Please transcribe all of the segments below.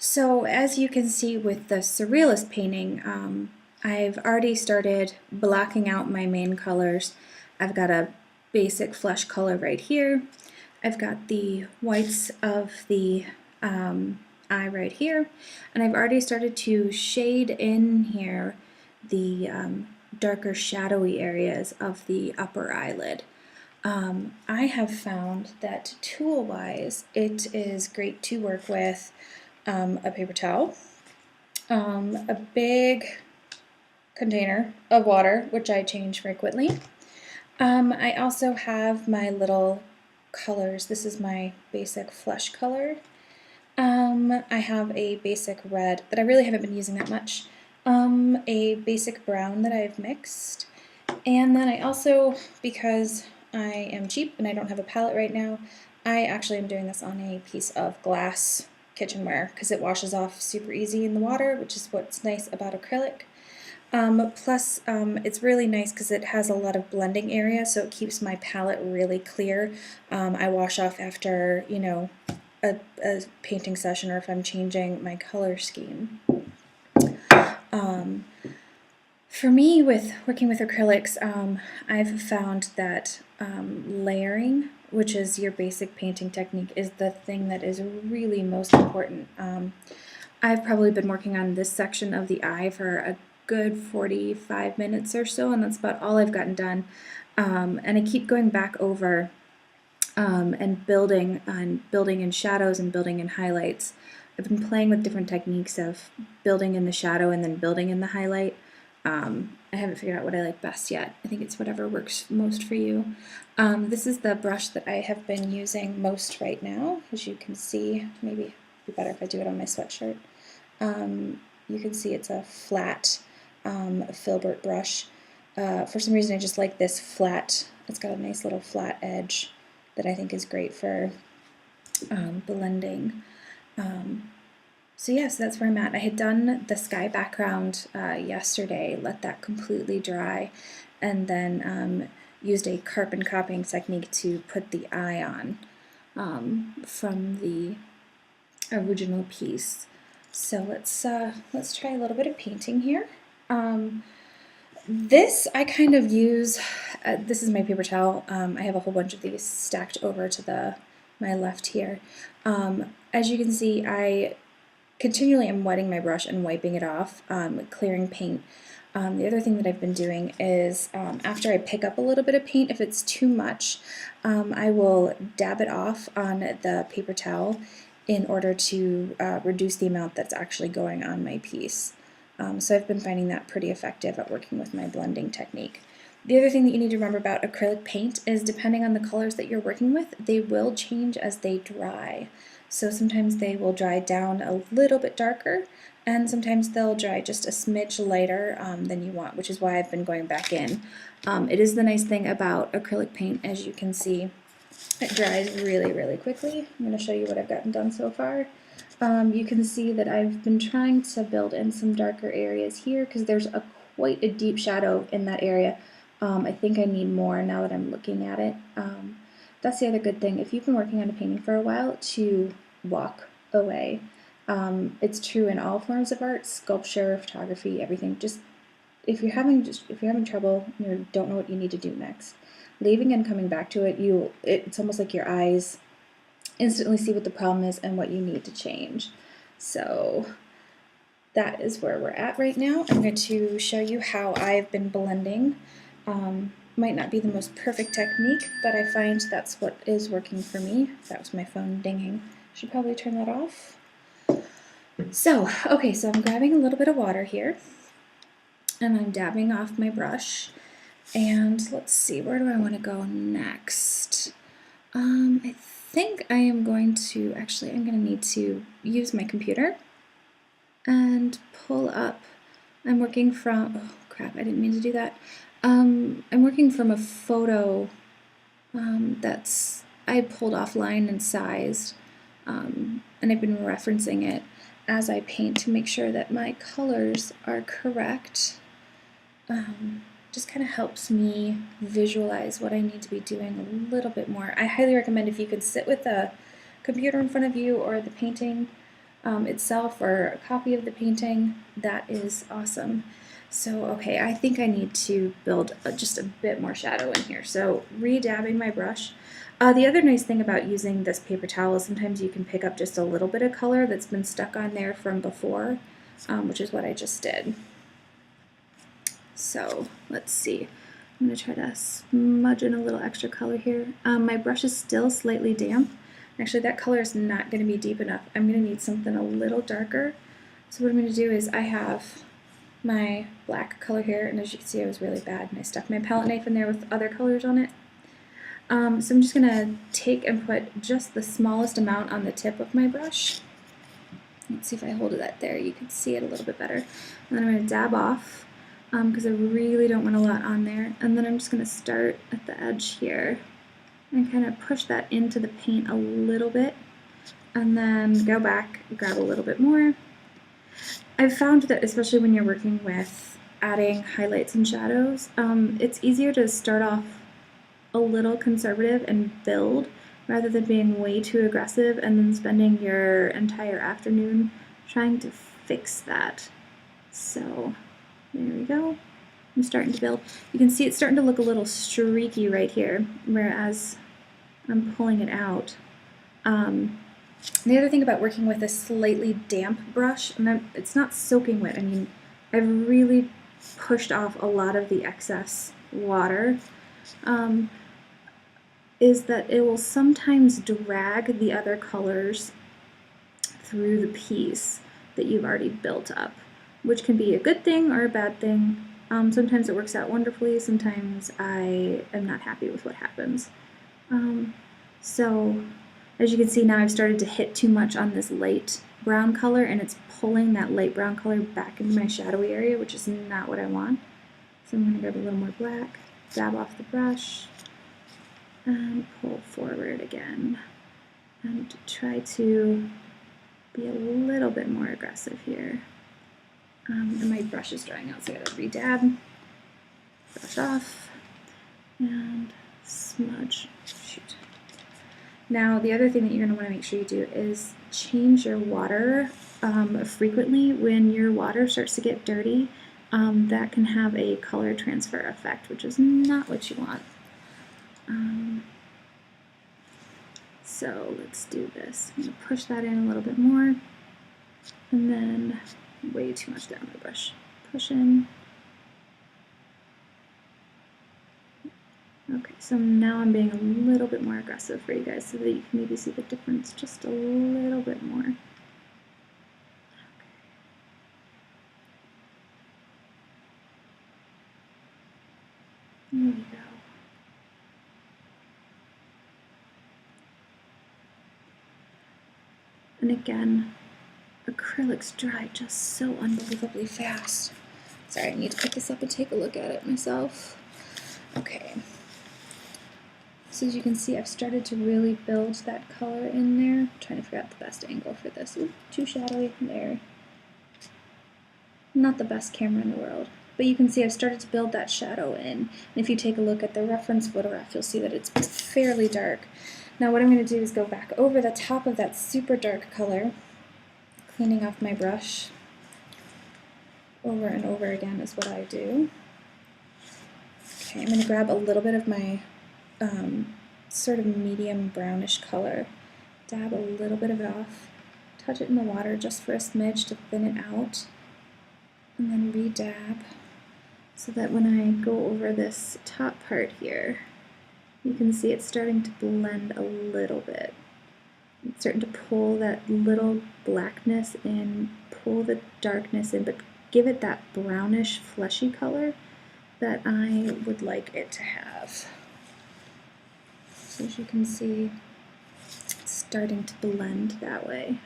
So as you can see with the Surrealist painting, I've already started blocking out my main colors. I've got a basic flesh color right here. I've got the whites of the eye right here, and I've already started to shade in here the darker shadowy areas of the upper eyelid. I have found that tool-wise, it is great to work with a paper towel, a big container of water, which I change frequently. I also have my little colors. This is my basic flesh color. I have a basic red that I really haven't been using that much, a basic brown that I've mixed, and then I also, because I am cheap and I don't have a palette right now, I actually am doing this on a piece of glass kitchenware because it washes off super easy in the water, which is what's nice about acrylic. Plus, it's really nice because it has a lot of blending area, so it keeps my palette really clear. I wash off after, you know, a painting session, or if I'm changing my color scheme. For me, with working with acrylics, I've found that layering, which is your basic painting technique, is the thing that is really most important. I've probably been working on this section of the eye for a good 45 minutes or so, and that's about all I've gotten done. And I keep going back over and building in shadows and building in highlights. I've been playing with different techniques of building in the shadow and then building in the highlight. I haven't figured out what I like best yet. I think it's whatever works most for you. This is the brush that I have been using most right now. As you can see, maybe it'd be better if I do it on my sweatshirt. You can see it's a flat filbert brush. For some reason I just like this flat, it's got a nice little flat edge that I think is great for blending. So yes, that's where I'm at. I had done the sky background yesterday, let that completely dry, and then used a carbon copying technique to put the eye on from the original piece. So let's try a little bit of painting here. This I kind of use, this is my paper towel. I have a whole bunch of these stacked over to my left here. As you can see, I continually am wetting my brush and wiping it off, clearing paint. The other thing that I've been doing is after I pick up a little bit of paint, if it's too much, I will dab it off on the paper towel in order to reduce the amount that's actually going on my piece. So I've been finding that pretty effective at working with my blending technique. The other thing that you need to remember about acrylic paint is depending on the colors that you're working with, they will change as they dry. So sometimes they will dry down a little bit darker, and sometimes they'll dry just a smidge lighter than you want, which is why I've been going back in. It is the nice thing about acrylic paint, as you can see, it dries really, really quickly. I'm going to show you what I've gotten done so far. You can see that I've been trying to build in some darker areas here because there's quite a deep shadow in that area. I think I need more now that I'm looking at it. That's the other good thing. If you've been working on a painting for a while, to walk away. It's true in all forms of art, sculpture, photography, everything. Just if you're having trouble, you don't know what you need to do next, leaving and coming back to it, it's almost like your eyes instantly see what the problem is and what you need to change. So that is where we're at right now. I'm going to show you how I've been blending. Might not be the most perfect technique, but I find that's what is working for me. That was my phone dinging. Should probably turn that off. So, okay, so I'm grabbing a little bit of water here, and I'm dabbing off my brush. And let's see, where do I want to go next? I think I am going to, actually, I'm going to need to use my computer and pull up. I'm working from, oh crap, I didn't mean to do that. I'm working from a photo I pulled offline and sized, and I've been referencing it as I paint to make sure that my colors are correct. Just kind of helps me visualize what I need to be doing a little bit more. I highly recommend if you could sit with a computer in front of you or the painting itself or a copy of the painting, that is awesome. So, okay, I think I need to build just a bit more shadow in here. So, re-dabbing my brush. The other nice thing about using this paper towel is sometimes you can pick up just a little bit of color that's been stuck on there from before, which is what I just did. So, let's see. I'm going to try to smudge in a little extra color here. My brush is still slightly damp. Actually, that color is not going to be deep enough. I'm going to need something a little darker. So what I'm going to do is I have my black color here, and as you can see, I was really bad, and I stuck my palette knife in there with other colors on it. So I'm just going to take and put just the smallest amount on the tip of my brush. Let's see if I hold that there. You can see it a little bit better. And then I'm going to dab off because I really don't want a lot on there. And then I'm just going to start at the edge here and kind of push that into the paint a little bit, and then go back, grab a little bit more. I've found that especially when you're working with adding highlights and shadows, it's easier to start off a little conservative and build rather than being way too aggressive and then spending your entire afternoon trying to fix that. So there we go. I'm starting to build. You can see it's starting to look a little streaky right here, whereas I'm pulling it out. The other thing about working with a slightly damp brush, and it's not soaking wet, I mean, I've really pushed off a lot of the excess water, is that it will sometimes drag the other colors through the piece that you've already built up, which can be a good thing or a bad thing. Sometimes it works out wonderfully, sometimes I am not happy with what happens. So as you can see now, I've started to hit too much on this light brown color, and it's pulling that light brown color back into my shadowy area, which is not what I want. So I'm going to grab a little more black, dab off the brush, and pull forward again, and try to be a little bit more aggressive here. And my brush is drying out, so I gotta re-dab, brush off, and smudge. Shoot. Now, the other thing that you're going to want to make sure you do is change your water frequently. When your water starts to get dirty, that can have a color transfer effect, which is not what you want. So let's do this. I'm going to push that in a little bit more, and then way too much there on my brush. Push in. Okay, so now I'm being a little bit more aggressive for you guys so that you can maybe see the difference just a little bit more. Okay. There we go. And again, acrylics dry just so unbelievably fast. Sorry, I need to pick this up and take a look at it myself. Okay. So as you can see, I've started to really build that color in there. I'm trying to figure out the best angle for this. Ooh, too shadowy there. Not the best camera in the world. But you can see I've started to build that shadow in. And if you take a look at the reference photograph, you'll see that it's fairly dark. Now what I'm going to do is go back over the top of that super dark color, cleaning off my brush. Over and over again is what I do. Okay, I'm going to grab a little bit of my sort of medium brownish color, dab a little bit of it off, touch it in the water just for a smidge to thin it out, and then re-dab so that when I go over this top part here, you can see it's starting to blend a little bit. It's starting to pull that little blackness in, pull the darkness in, but give it that brownish fleshy color that I would like it to have. So as you can see, it's starting to blend that way.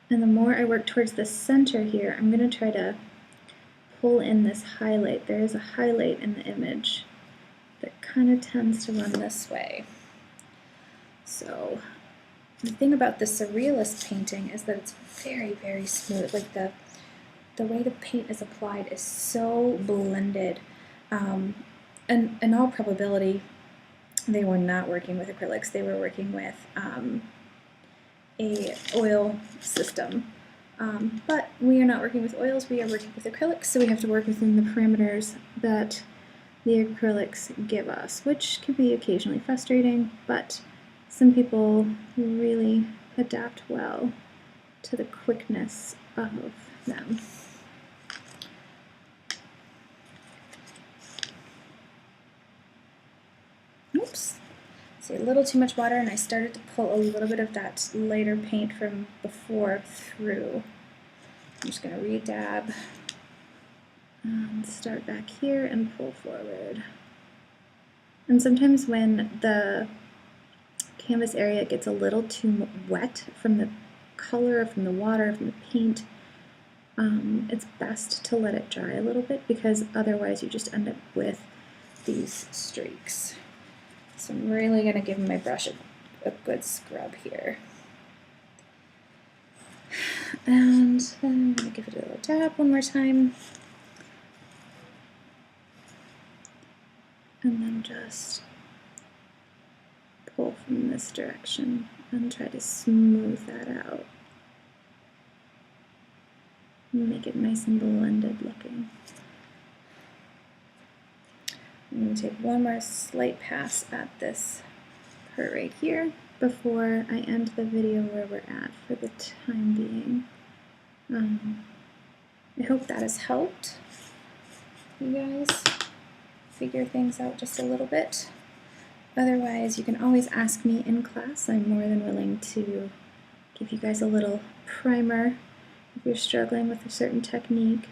And the more I work towards the center here, I'm going to try to pull in this highlight. There is a highlight in the image that kind of tends to run this way. So the thing about the Surrealist painting is that it's very, very smooth. Like the way the paint is applied is so blended. And in all probability, they were not working with acrylics, they were working with a oil system. But we are not working with oils, we are working with acrylics, so we have to work within the parameters that the acrylics give us, which can be occasionally frustrating, but some people really adapt well to the quickness of them. Oops. See, a little too much water, and I started to pull a little bit of that lighter paint from before through. I'm just going to re-dab and start back here and pull forward. And sometimes when the canvas area gets a little too wet from the color, from the water, from the paint, it's best to let it dry a little bit, because otherwise you just end up with these streaks. So I'm really going to give my brush a good scrub here. And then I'm going to give it a little dab one more time. And then just pull from this direction and try to smooth that out. Make it nice and blended looking. I'm going to take one more slight pass at this part right here before I end the video where we're at for the time being. I hope that has helped you guys figure things out just a little bit. Otherwise, you can always ask me in class. I'm more than willing to give you guys a little primer if you're struggling with a certain technique.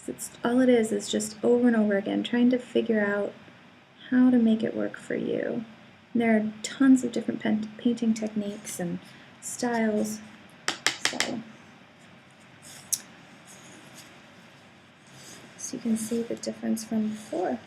It's all it is just over and over again trying to figure out how to make it work for you. And there are tons of different painting techniques and styles, so you can see the difference from before.